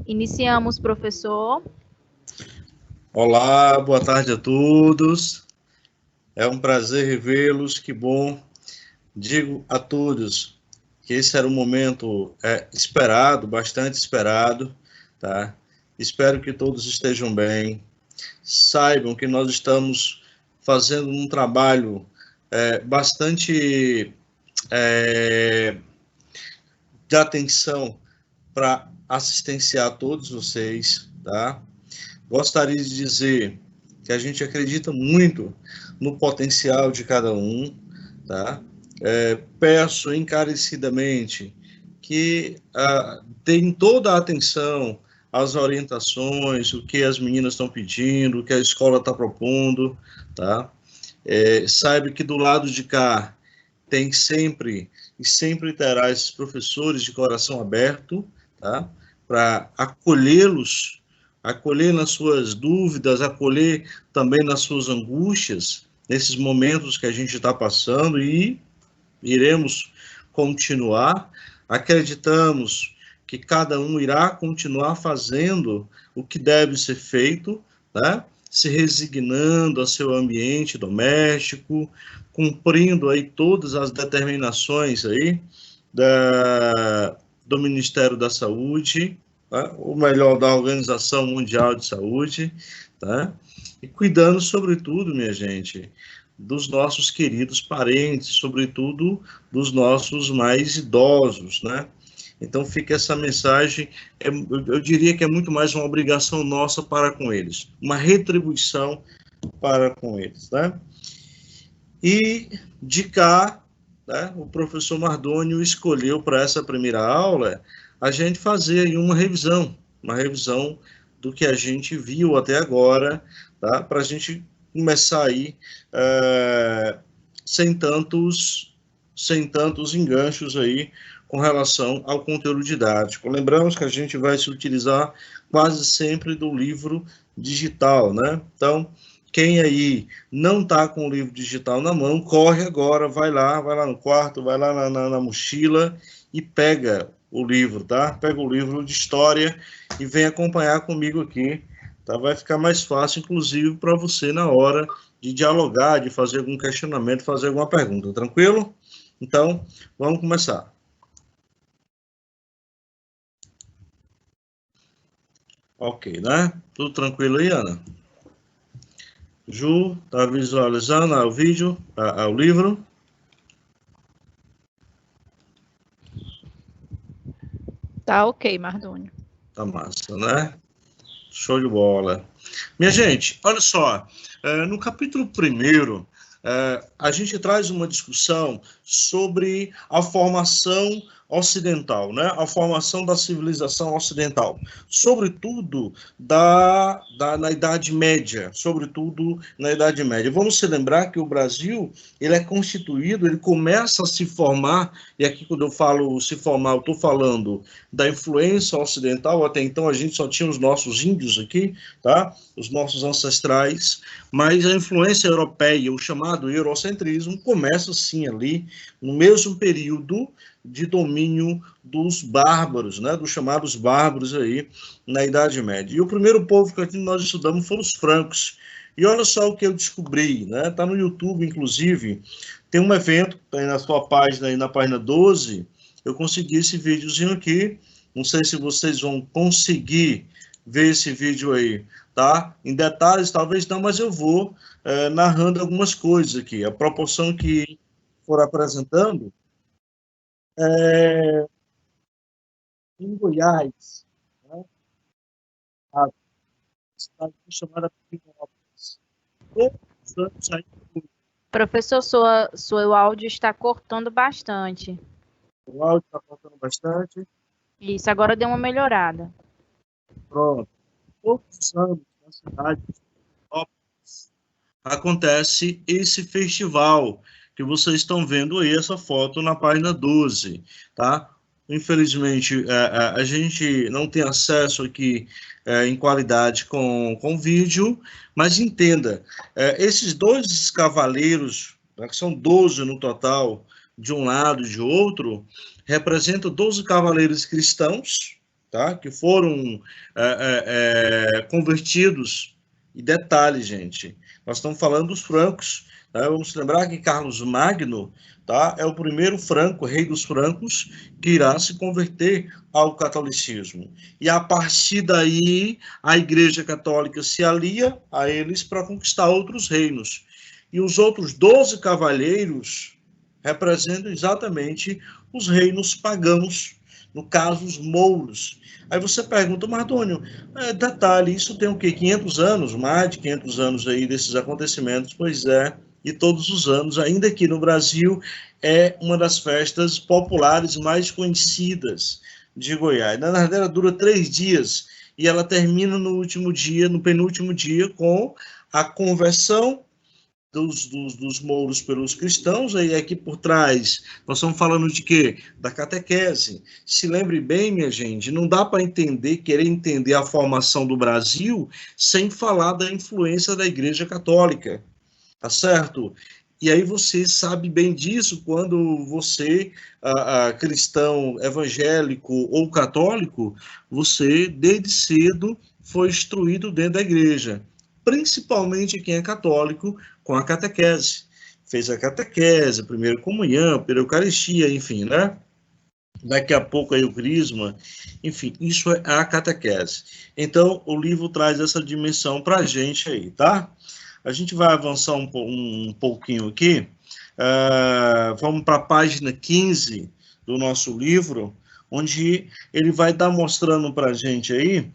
Iniciamos, professor. Olá, boa tarde a todos. É um prazer revê-los, que bom. Digo a todos que esse era um momento esperado, bastante esperado, tá? Espero que todos estejam bem. Saibam que nós estamos fazendo um trabalho bastante de atenção para assistenciar todos vocês, tá? Gostaria de dizer que a gente acredita muito no potencial de cada um, tá? Peço encarecidamente que deem toda a atenção às orientações, o que as meninas estão pedindo, o que a escola está propondo, tá? Saiba que do lado de cá tem sempre e sempre terá esses professores de coração aberto, tá? Para acolhê-los, acolher nas suas dúvidas, acolher também nas suas angústias, nesses momentos que a gente está passando, e iremos continuar. Acreditamos que cada um irá continuar fazendo o que deve ser feito, né? Se resignando ao seu ambiente doméstico, cumprindo aí todas as determinações aí do Ministério da Saúde, tá? Ou melhor, da Organização Mundial de Saúde, tá? E cuidando, sobretudo, minha gente, dos nossos queridos parentes, sobretudo dos nossos mais idosos, né? Então fica essa mensagem, eu diria que é muito mais uma obrigação nossa para com eles, uma retribuição para com eles, né? E de cá, né, o professor Mardônio escolheu para essa primeira aula a gente fazer aí uma revisão do que a gente viu até agora, tá? Para a gente começar aí sem tantos enganchos aí com relação ao conteúdo didático. Lembramos que a gente vai se utilizar quase sempre do livro digital, né? Então, quem aí não está com o livro digital na mão, corre agora, vai lá no quarto, vai lá na mochila e pega o livro, tá? Pega o livro de história e vem acompanhar comigo aqui, tá? Vai ficar mais fácil, inclusive, para você na hora de dialogar, de fazer algum questionamento, fazer alguma pergunta, tranquilo? Então, vamos começar. Ok, né? Tudo tranquilo aí, Ana? Ju, tá visualizando o vídeo, o livro? Tá ok, Mardônio. Tá massa, né? Show de bola. Minha gente, olha só, no capítulo 1, a gente traz uma discussão sobre a formação ocidental, né? A formação da civilização ocidental, sobretudo na Idade Média, sobretudo na Idade Média. Vamos se lembrar que o Brasil, ele é constituído, ele começa a se formar, e aqui quando eu falo se formar, eu estou falando da influência ocidental. Até então a gente só tinha os nossos índios aqui, tá? Os nossos ancestrais, mas a influência europeia, o chamado eurocentrismo, começa sim ali no mesmo período de domínio dos bárbaros, né, dos chamados bárbaros aí na Idade Média. E o primeiro povo que nós estudamos foram os francos. E olha só o que eu descobri, né? Tá no YouTube, inclusive, tem um evento, tá aí na sua página, aí na página 12, eu consegui esse videozinho aqui, não sei se vocês vão conseguir ver esse vídeo aí, tá? Em detalhes, talvez não, mas eu vou narrando algumas coisas aqui. A proporção que for apresentando, em Goiás, né, a cidade chamada Pirinópolis. Todos os anos aí. Professor, seu áudio está cortando bastante. O áudio está cortando bastante. Isso, agora deu uma melhorada. Pronto. Todos os anos na cidade de Pirinópolis acontece esse festival que vocês estão vendo aí, essa foto na página 12, tá? Infelizmente, a gente não tem acesso aqui em qualidade com vídeo, mas entenda, esses dois cavaleiros, que são 12 no total, de um lado e de outro, representam 12 cavaleiros cristãos, tá? Que foram convertidos. E detalhe, gente, nós estamos falando dos francos. Né? Vamos lembrar que Carlos Magno, tá, é o primeiro franco, rei dos francos, que irá se converter ao catolicismo. E a partir daí, a Igreja Católica se alia a eles para conquistar outros reinos. E os outros 12 cavalheiros representam exatamente os reinos pagãos, no caso, os mouros. Aí você pergunta, Mardônio, detalhe, isso tem o quê? 500 anos? Mais de 500 anos aí desses acontecimentos? Pois é, e todos os anos, ainda aqui no Brasil, é uma das festas populares mais conhecidas de Goiás. Na verdade, ela dura 3 dias e ela termina no último dia, no penúltimo dia, com a conversão dos mouros pelos cristãos. Aí aqui por trás nós estamos falando de quê? Da catequese. Se lembre bem, minha gente, não dá para querer entender a formação do Brasil sem falar da influência da Igreja Católica, tá certo? E aí você sabe bem disso quando você, cristão evangélico ou católico, você desde cedo foi instruído dentro da igreja, principalmente quem é católico, com a catequese. Fez a catequese, a primeira comunhão, a Eucaristia, enfim, né? Daqui a pouco aí o crisma, enfim, isso é a catequese. Então, o livro traz essa dimensão para a gente aí, tá? A gente vai avançar um pouquinho aqui. Vamos para a página 15 do nosso livro, onde ele vai estar mostrando para a gente aí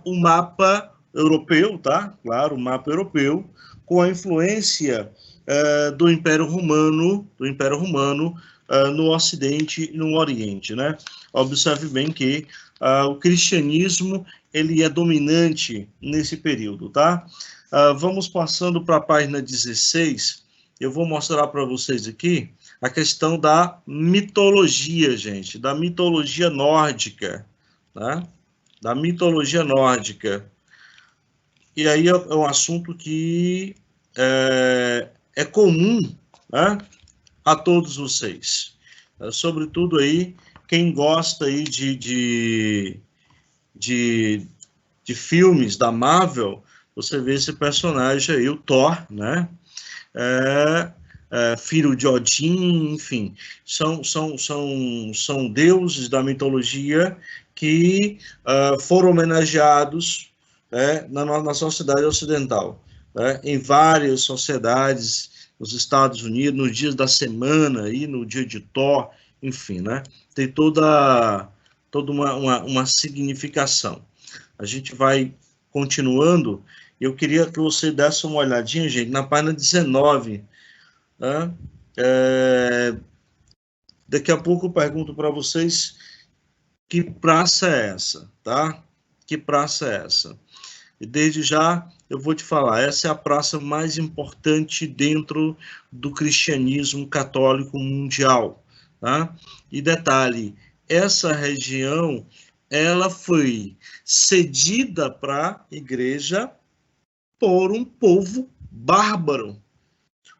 o mapa europeu, tá? Claro, o mapa europeu, com a influência do Império Romano no Ocidente e no Oriente, né? Observe bem que o cristianismo ele é dominante nesse período, tá? Vamos passando para a página 16. Eu vou mostrar para vocês aqui a questão da mitologia, gente, da mitologia nórdica, né? Da mitologia nórdica. E aí é um assunto que é comum, né, a todos vocês. Sobretudo aí, quem gosta aí de filmes da Marvel, você vê esse personagem aí, o Thor, né? Filho de Odin, enfim, são deuses da mitologia que foram homenageados, na sociedade ocidental, né? Em várias sociedades, nos Estados Unidos, nos dias da semana, aí, no dia de Thor, enfim, né? Tem toda uma significação. A gente vai continuando. Eu queria que você desse uma olhadinha, gente, na página 19. Né? Daqui a pouco eu pergunto para vocês que praça é essa, tá? Que praça é essa? E desde já eu vou te falar, essa é a praça mais importante dentro do cristianismo católico mundial, tá? E detalhe, essa região, ela foi cedida para a igreja por um povo bárbaro,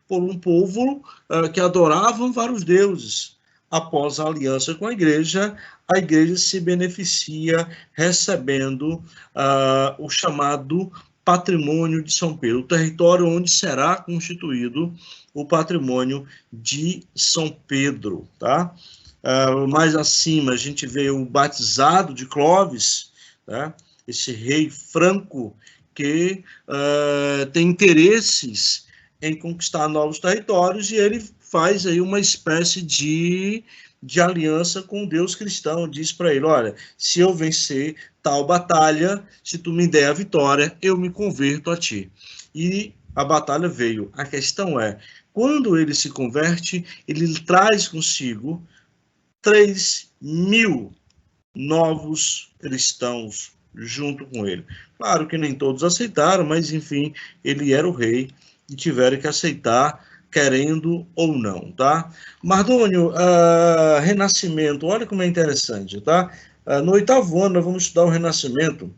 por um povo que adoravam vários deuses. Após a aliança com a igreja se beneficia recebendo o chamado patrimônio de São Pedro, o território onde será constituído o patrimônio de São Pedro, tá? Mais acima a gente vê o batizado de Clovis, né? Esse rei franco que tem interesses em conquistar novos territórios, e ele faz aí uma espécie de aliança com o Deus cristão, diz para ele, olha, se eu vencer tal batalha, se tu me der a vitória, eu me converto a ti. E a batalha veio. A questão é, quando ele se converte, ele traz consigo 3.000 novos cristãos junto com ele. Claro que nem todos aceitaram, mas enfim, ele era o rei e tiveram que aceitar, querendo ou não, tá? Mardônio, Renascimento, olha como é interessante, tá? No 8º ano nós vamos estudar o Renascimento,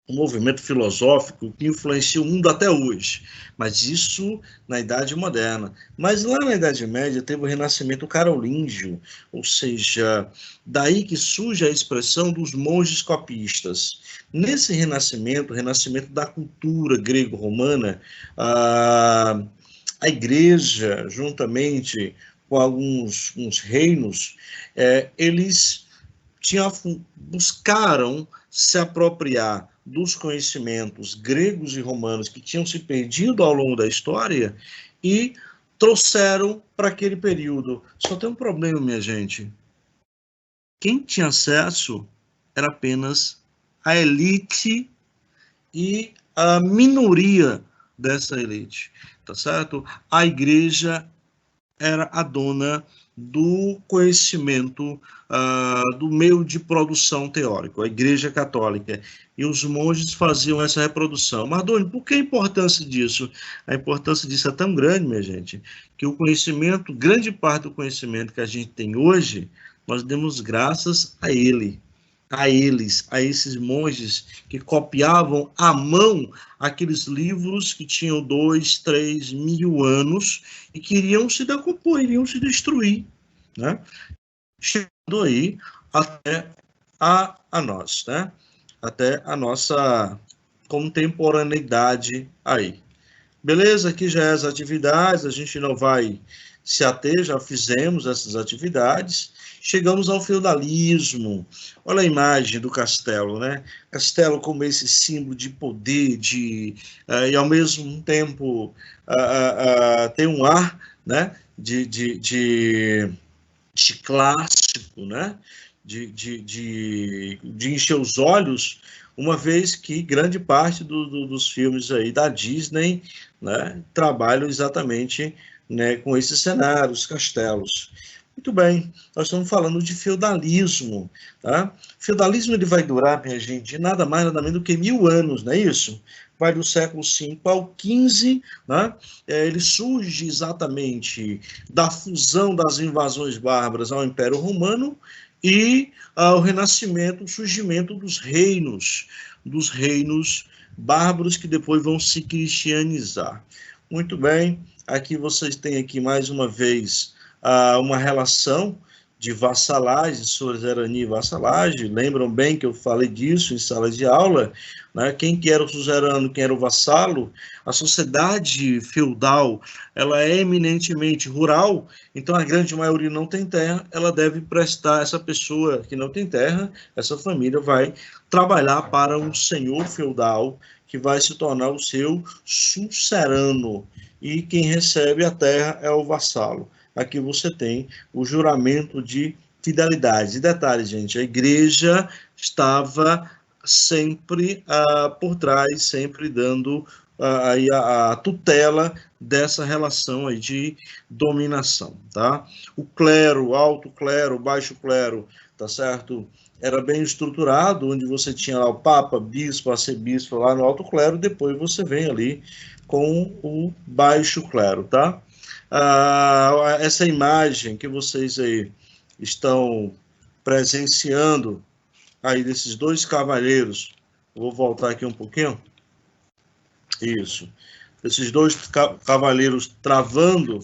um movimento filosófico que influencia o mundo até hoje, mas isso na Idade Moderna. Mas lá na Idade Média teve o Renascimento carolíngio, ou seja, daí que surge a expressão dos monges copistas. Nesse Renascimento, o renascimento da cultura grego-romana, a Igreja, juntamente com alguns reinos, eles buscaram se apropriar dos conhecimentos gregos e romanos que tinham se perdido ao longo da história e trouxeram para aquele período. Só tem um problema, minha gente. Quem tinha acesso era apenas a elite e a minoria dessa elite, tá certo? A igreja era a dona do conhecimento, do meio de produção teórico, a Igreja Católica, e os monges faziam essa reprodução. Mardoni, por que a importância disso? A importância disso é tão grande, minha gente, que o conhecimento, grande parte do conhecimento que a gente tem hoje, nós demos graças a ele, a esses monges que copiavam à mão aqueles livros que tinham 2, 3 mil anos e que iriam se decompor, iriam se destruir, né? Chegando aí até a nós, né? Até a nossa contemporaneidade aí. Beleza? Aqui já é as atividades, a gente não vai se ater, já fizemos essas atividades. Chegamos ao feudalismo. Olha a imagem do castelo, né? Castelo como esse símbolo de poder, e ao mesmo tempo tem um ar, né? de clássico, né? De encher os olhos, uma vez que grande parte dos filmes aí da Disney, né, trabalham exatamente, né, com esses cenários, castelos. Muito bem, nós estamos falando de feudalismo. Tá? Feudalismo ele vai durar, minha gente, nada mais, nada menos do que 1000 anos, não é isso? Vai do século V ao XV, né? Ele surge exatamente da fusão das invasões bárbaras ao Império Romano e ao renascimento, o surgimento dos reinos bárbaros que depois vão se cristianizar. Muito bem, aqui vocês têm aqui mais uma vez uma relação de vassalagem, suzerania e vassalagem. Lembram bem que eu falei disso em sala de aula, né? Quem que era o suzerano, quem era o vassalo? A sociedade feudal, ela é eminentemente rural, então a grande maioria não tem terra, ela deve prestar, essa pessoa que não tem terra, essa família vai trabalhar para um senhor feudal, que vai se tornar o seu suzerano, e quem recebe a terra é o vassalo. Aqui você tem o juramento de fidelidade. E detalhe, gente, a igreja estava sempre por trás, sempre dando a tutela dessa relação aí de dominação, tá? O clero, alto clero, baixo clero, tá certo? Era bem estruturado, onde você tinha lá o papa, bispo, arcebispo lá no alto clero, depois você vem ali com o baixo clero, tá? Essa imagem que vocês aí estão presenciando aí desses dois cavaleiros, vou voltar aqui um pouquinho, isso, esses dois cavaleiros travando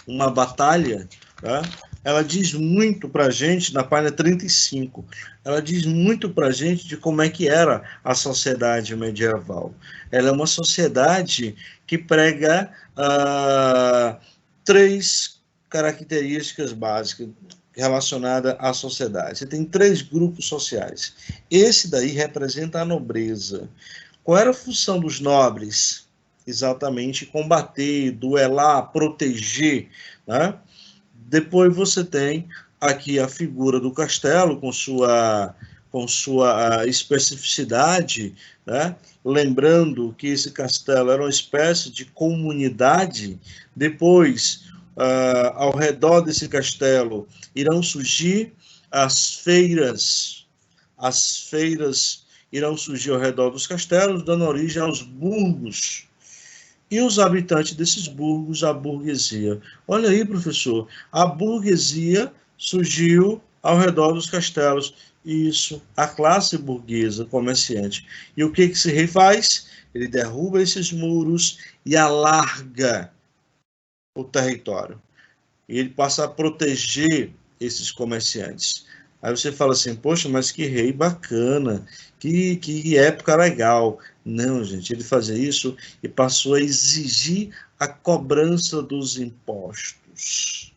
uma batalha, tá? Ela diz muito para a gente, na página 35, ela diz muito para a gente de como é que era a sociedade medieval. Ela é uma sociedade que prega 3 características básicas relacionadas à sociedade. Você tem 3 grupos sociais. Esse daí representa a nobreza. Qual era a função dos nobres? Exatamente combater, duelar, proteger, né? Depois você tem aqui a figura do castelo com sua especificidade, né? Lembrando que esse castelo era uma espécie de comunidade. Depois, ao redor desse castelo, irão surgir as feiras irão surgir ao redor dos castelos, dando origem aos burgos. E os habitantes desses burgos, a burguesia. Olha aí, professor, a burguesia surgiu ao redor dos castelos. Isso, a classe burguesa comerciante. E o que esse rei faz? Ele derruba esses muros e alarga o território. E ele passa a proteger esses comerciantes. Aí você fala assim, poxa, mas que rei bacana, que época legal. Não, gente, ele fazia isso e passou a exigir a cobrança dos impostos.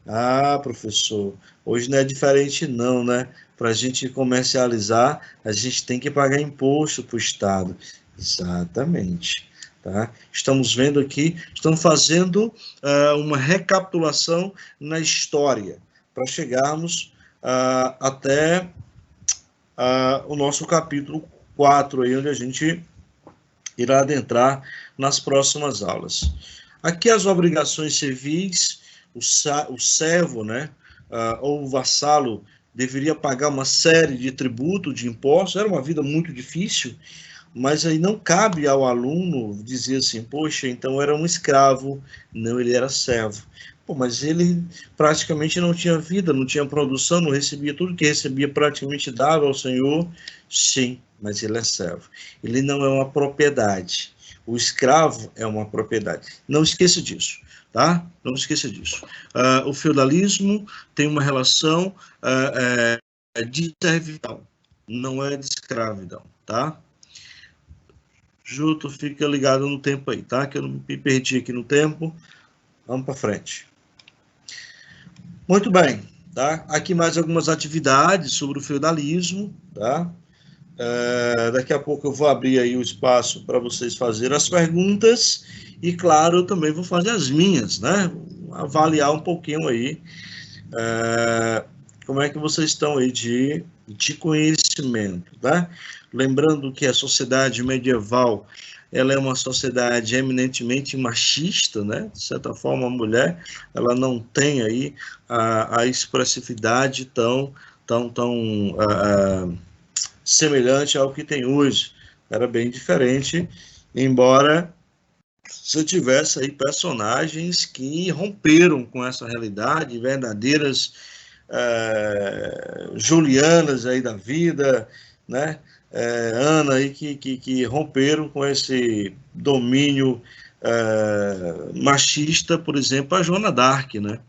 Ah, professor, hoje não é diferente não, né? Para a gente comercializar, a gente tem que pagar imposto para o Estado. Exatamente. Tá? Estamos vendo aqui, estamos fazendo uma recapitulação na história, para chegarmos até o nosso capítulo 4, aí, onde a gente irá adentrar nas próximas aulas. Aqui as obrigações civis, o servo, né, ou o vassalo, deveria pagar uma série de tributos, de impostos, era uma vida muito difícil, mas aí não cabe ao aluno dizer assim, poxa, então era um escravo, não, ele era servo. Pô, mas ele praticamente não tinha vida, não tinha produção, não recebia tudo que recebia, praticamente dava ao Senhor, sim, mas ele é servo. Ele não é uma propriedade. O escravo é uma propriedade. Não esqueça disso, tá? Não esqueça disso. O feudalismo tem uma relação de servidão, não é de escravidão, tá? Juto, fica ligado no tempo aí, tá? Que eu não me perdi aqui no tempo. Vamos para frente. Muito bem, tá? Aqui mais algumas atividades sobre o feudalismo, tá? Daqui a pouco eu vou abrir aí o espaço para vocês fazerem as perguntas e, claro, eu também vou fazer as minhas, né? Avaliar um pouquinho aí como é que vocês estão aí de conhecimento, tá? Lembrando que a sociedade medieval, ela é uma sociedade eminentemente machista, né? De certa forma, a mulher, ela não tem aí a expressividade tão semelhante ao que tem hoje. Era bem diferente, embora você tivesse aí personagens que romperam com essa realidade, verdadeiras Julianas aí da vida, né? Ana aí que romperam com esse domínio machista, por exemplo, a Joana d'Arc, né?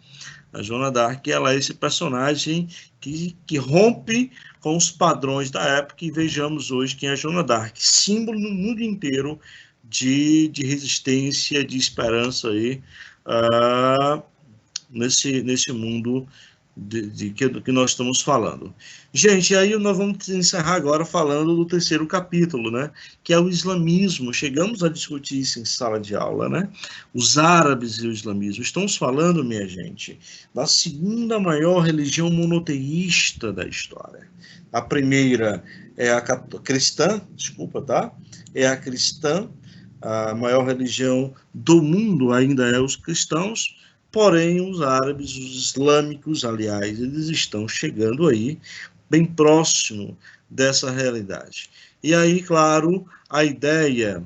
A Joana d'Arc, ela é esse personagem que rompe com os padrões da época e vejamos hoje quem é a Joana d'Arc, símbolo no mundo inteiro de resistência, de esperança aí nesse mundo que nós estamos falando. Gente, aí nós vamos encerrar agora falando do terceiro capítulo, né? Que é o islamismo. Chegamos a discutir isso em sala de aula, né? Os árabes e o islamismo. Estamos falando, minha gente, da segunda maior religião monoteísta da história. A primeira é a cristã, desculpa, tá? É a cristã, a maior religião do mundo ainda é os cristãos. Porém, os árabes, os islâmicos, aliás, eles estão chegando aí bem próximo dessa realidade. E aí, claro, a ideia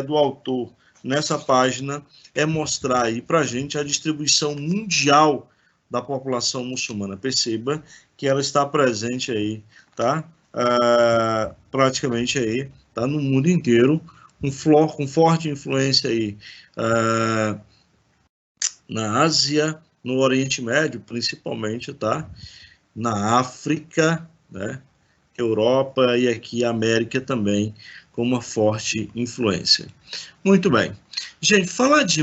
do autor nessa página é mostrar aí para a gente a distribuição mundial da população muçulmana. Perceba que ela está presente aí, tá? Praticamente aí, tá? No mundo inteiro, com forte influência aí na Ásia, no Oriente Médio, principalmente, tá? Na África, né? Europa e aqui a América também, com uma forte influência. Muito bem. Gente, falar de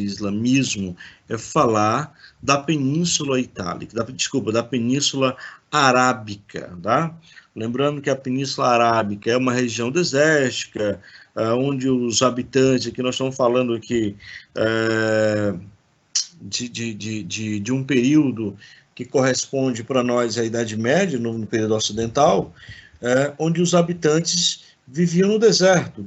islamismo é falar da Península Itálica, da Península Arábica, tá? Lembrando que a Península Arábica é uma região desértica, onde os habitantes, que nós estamos falando aqui, de um período que corresponde para nós à Idade Média, no período ocidental, onde os habitantes viviam no deserto.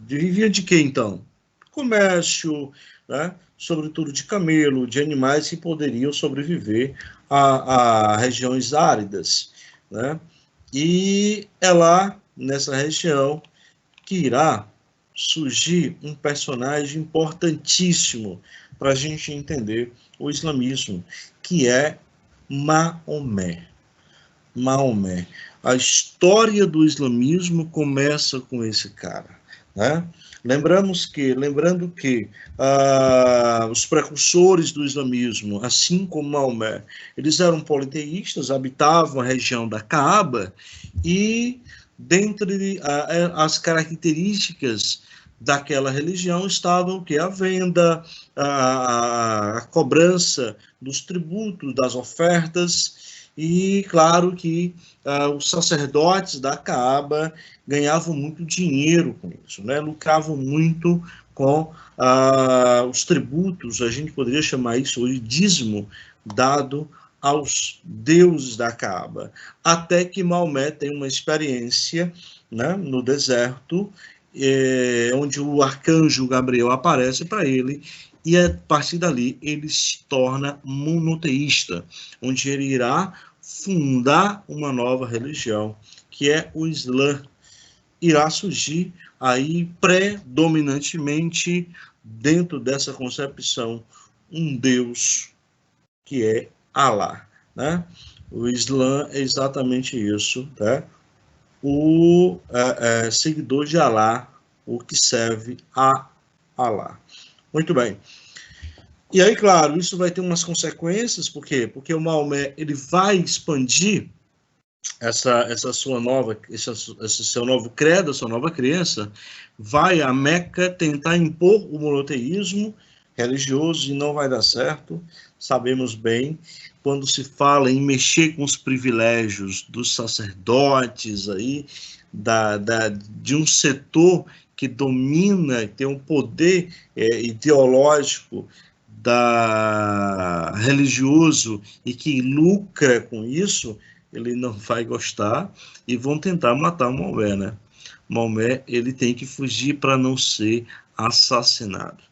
Viviam de quê, então? Comércio, né? Sobretudo de camelo, de animais que poderiam sobreviver a regiões áridas, né? E é lá, nessa região, que irá surgir um personagem importantíssimo para a gente entender o islamismo, que é Maomé. Maomé. A história do islamismo começa com esse cara, né? Lembrando que os precursores do islamismo, assim como Maomé, eles eram politeístas, habitavam a região da Caaba, e dentre as características daquela religião estavam que a venda, a cobrança dos tributos, das ofertas, e claro que os sacerdotes da Caaba ganhavam muito dinheiro com isso, né? Lucravam muito com os tributos, a gente poderia chamar isso de dízimo, dado aos deuses da Caaba. Até que Maomé tem uma experiência, né, no deserto, onde o arcanjo Gabriel aparece para ele, e a partir dali ele se torna monoteísta, onde ele irá fundar uma nova religião, que é o Islã. Irá surgir aí predominantemente dentro dessa concepção um Deus que é Alá, né? O Islã é exatamente isso, tá? O seguidor de Alá, o que serve a Alá. Muito bem. E aí, claro, isso vai ter umas consequências, por quê? Porque o Maomé ele vai expandir esse seu novo credo, sua nova crença, vai a Meca tentar impor o monoteísmo religioso e não vai dar certo. Sabemos bem, quando se fala em mexer com os privilégios dos sacerdotes aí, de um setor que domina, tem um poder ideológico religioso e que lucra com isso, ele não vai gostar e vão tentar matar o Maomé, né? Maomé, ele tem que fugir para não ser assassinado.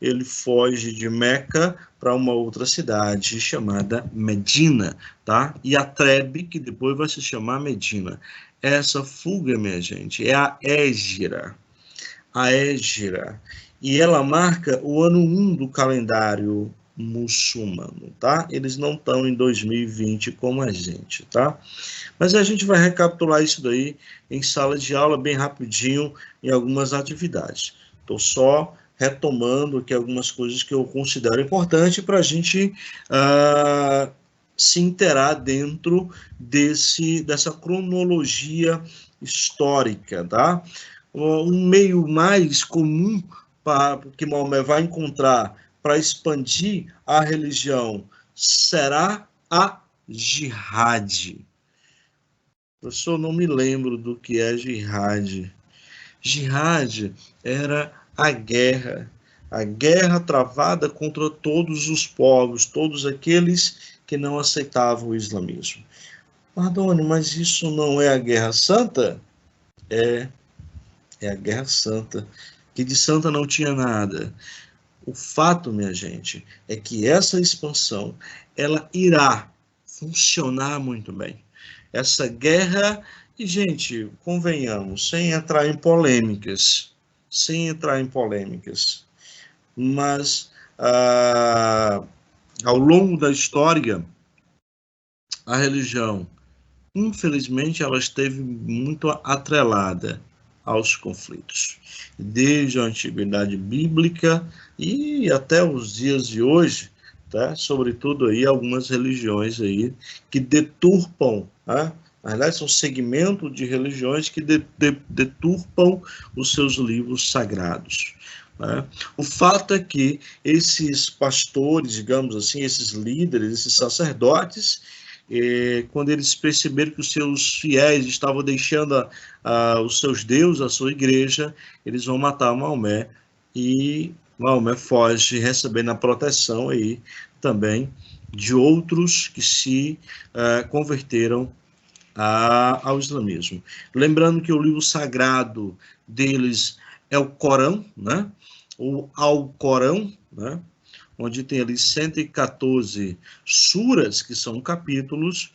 Ele foge de Meca para uma outra cidade chamada Medina, tá? E Atrebe, que depois vai se chamar Medina. Essa fuga, minha gente, é a Hégira. A Hégira. E ela marca o ano 1 do calendário muçulmano, tá? Eles não estão em 2020 como a gente, tá? Mas a gente vai recapitular isso daí em sala de aula bem rapidinho em algumas atividades. Estou só retomando aqui algumas coisas que eu considero importante para a gente se inteirar dentro dessa cronologia histórica, tá? Um meio mais comum que Maomé vai encontrar para expandir a religião será a jihad. Professor, não me lembro do que é jihad. Jihad era a guerra travada contra todos os povos, todos aqueles que não aceitavam o islamismo. Mardônio, mas isso não é a Guerra Santa? É a Guerra Santa, que de santa não tinha nada. O fato, minha gente, é que essa expansão, ela irá funcionar muito bem. Essa guerra, e gente, convenhamos, sem entrar em polêmicas, mas ao longo da história, a religião, infelizmente, ela esteve muito atrelada aos conflitos. Desde a antiguidade bíblica e até os dias de hoje, tá? Sobretudo aí algumas religiões aí que deturpam, tá? Na verdade, são segmentos de religiões que deturpam os seus livros sagrados. Né? O fato é que esses pastores, digamos assim, esses líderes, esses sacerdotes, quando eles perceberam que os seus fiéis estavam deixando os seus deuses, a sua igreja, eles vão matar Maomé, e Maomé foge, recebendo a proteção aí também de outros que se converteram ao islamismo. Lembrando que o livro sagrado deles é o Corão, né? O Alcorão, né? Onde tem ali 114 suras, que são capítulos,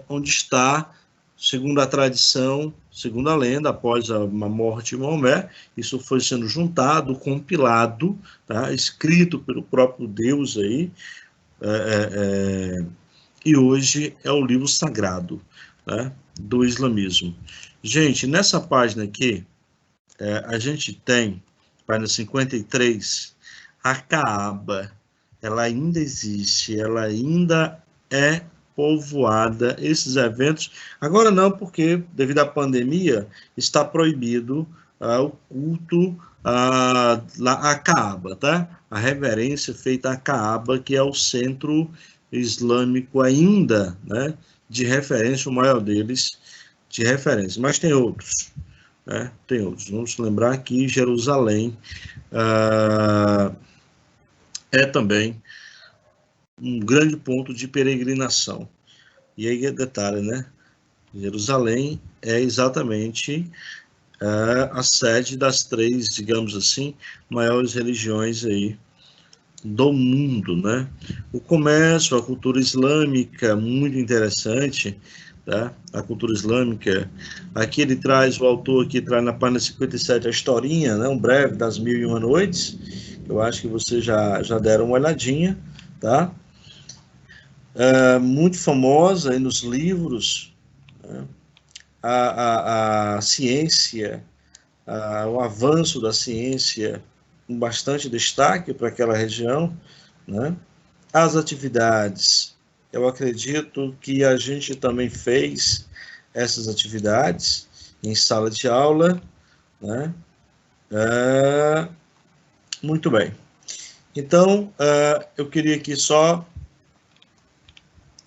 onde está, segundo a tradição, segundo a lenda, após a morte de Maomé, isso foi sendo juntado, compilado, tá? Escrito pelo próprio Deus aí, e hoje é o livro sagrado, né, do islamismo. Gente, nessa página aqui, a gente tem, página 53, a Caaba. Ela ainda existe, ela ainda é povoada. Esses eventos, agora não, porque devido à pandemia, está proibido o culto à Caaba, tá? A reverência feita à Caaba, que é o centro islâmico ainda, né, de referência, o maior deles de referência, mas tem outros, né? Tem outros. Vamos lembrar que Jerusalém é também um grande ponto de peregrinação. E aí, detalhe, né? Jerusalém é exatamente a sede das três, digamos assim, maiores religiões aí do mundo, né? O comércio, a cultura islâmica, muito interessante, tá? A cultura islâmica, aqui ele traz, o autor aqui traz na página 57 a historinha, né? Um breve das 1001 Noites, eu acho que vocês já deram uma olhadinha, tá? Muito famosa aí nos livros, né? A ciência, o avanço da ciência, com bastante destaque para aquela região, né? As atividades, eu acredito que a gente também fez essas atividades em sala de aula, né? Muito bem. Então, eu queria aqui só...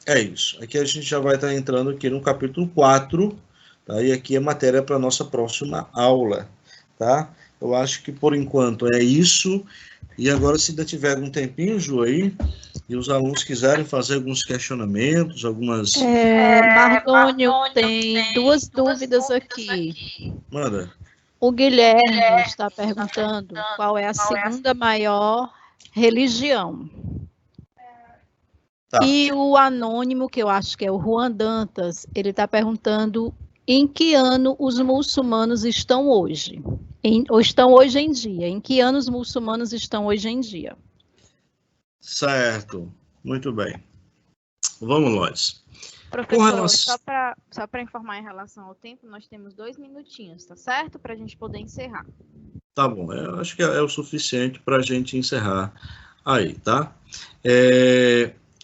É isso. Aqui a gente já vai estar entrando aqui no capítulo 4, tá? E aqui é matéria para a nossa próxima aula, tá? Eu acho que, por enquanto, é isso. E agora, se ainda tiver algum tempinho, Ju, aí, e os alunos quiserem fazer alguns questionamentos, algumas... Mardônio, tem duas dúvidas aqui. Manda. O Guilherme está perguntando qual é a segunda maior religião. Tá. E o anônimo, que eu acho que é o Juan Dantas, ele está perguntando em que ano os muçulmanos estão hoje? Ou estão hoje em dia? Em que ano os muçulmanos estão hoje em dia? Certo. Muito bem. Vamos nós. Professor, só para informar em relação ao tempo, nós temos 2 minutinhos, tá certo? Para a gente poder encerrar. Tá bom, eu acho que é o suficiente para a gente encerrar aí, tá?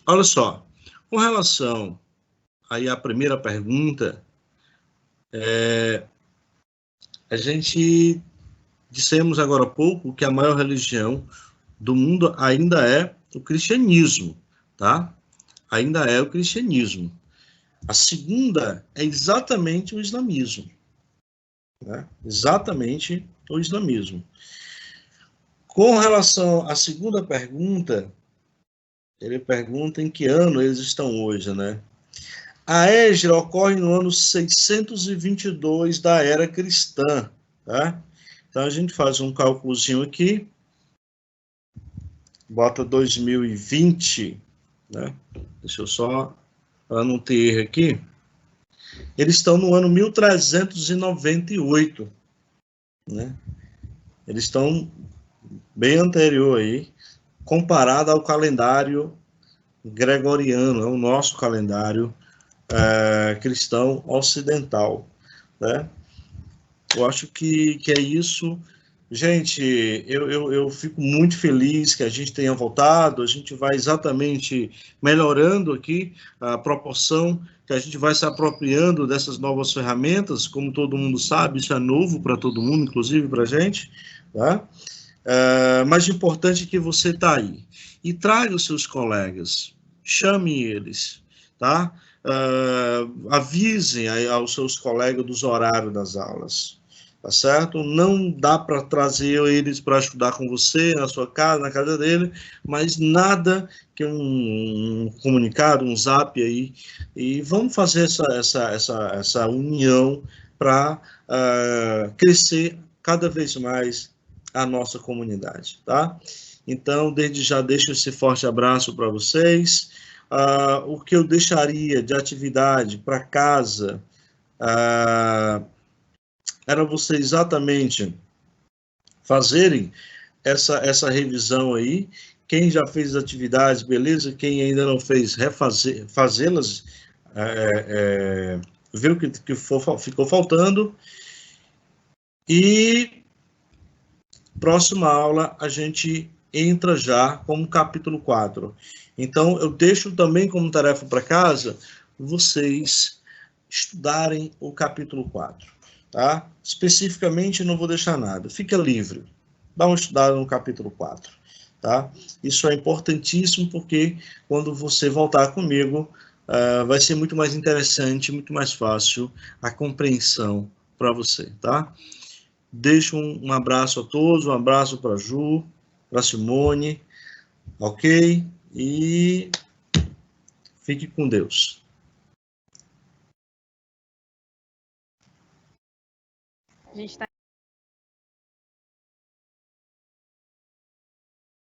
Olha só, com relação aí à primeira pergunta, a gente dissemos agora há pouco que a maior religião do mundo ainda é o cristianismo, tá? Ainda é o cristianismo. A segunda é exatamente o islamismo, né? Exatamente o islamismo. Com relação à segunda pergunta, ele pergunta em que ano eles estão hoje, né? A Égira ocorre no ano 622 da era cristã, tá? Então a gente faz um cálculozinho aqui, bota 2020, né? Deixa eu só, para não ter erro aqui. Eles estão no ano 1398, né? Eles estão bem anterior aí, comparado ao calendário gregoriano, é o nosso calendário cristão ocidental, né? Eu acho que é isso. Gente, eu fico muito feliz que a gente tenha voltado, a gente vai exatamente melhorando aqui a proporção que a gente vai se apropriando dessas novas ferramentas, como todo mundo sabe, isso é novo para todo mundo, inclusive para a gente, tá? Mas o importante é que você está aí. E traga os seus colegas, chame eles, tá? Avisem aos seus colegas dos horários das aulas, tá certo? Não dá para trazer eles para estudar com você, na sua casa, na casa dele, mas nada que um comunicado, um zap aí, e vamos fazer essa união para crescer cada vez mais a nossa comunidade, tá? Então, desde já deixo esse forte abraço para vocês. O que eu deixaria de atividade para casa era vocês exatamente fazerem essa revisão aí Quem já fez as atividades, beleza? Quem ainda não fez, fazê-las, ver o que ficou faltando. E próxima aula a gente entra já com o capítulo 4. Então, eu deixo também como tarefa para casa vocês estudarem o capítulo 4, tá? Especificamente, não vou deixar nada. Fica livre. Dá uma estudada no capítulo 4, tá? Isso é importantíssimo, porque quando você voltar comigo, vai ser muito mais interessante, muito mais fácil a compreensão para você, tá? Deixo um abraço a todos, um abraço para a Ju, para a Simone, ok? E fique com Deus. A gente está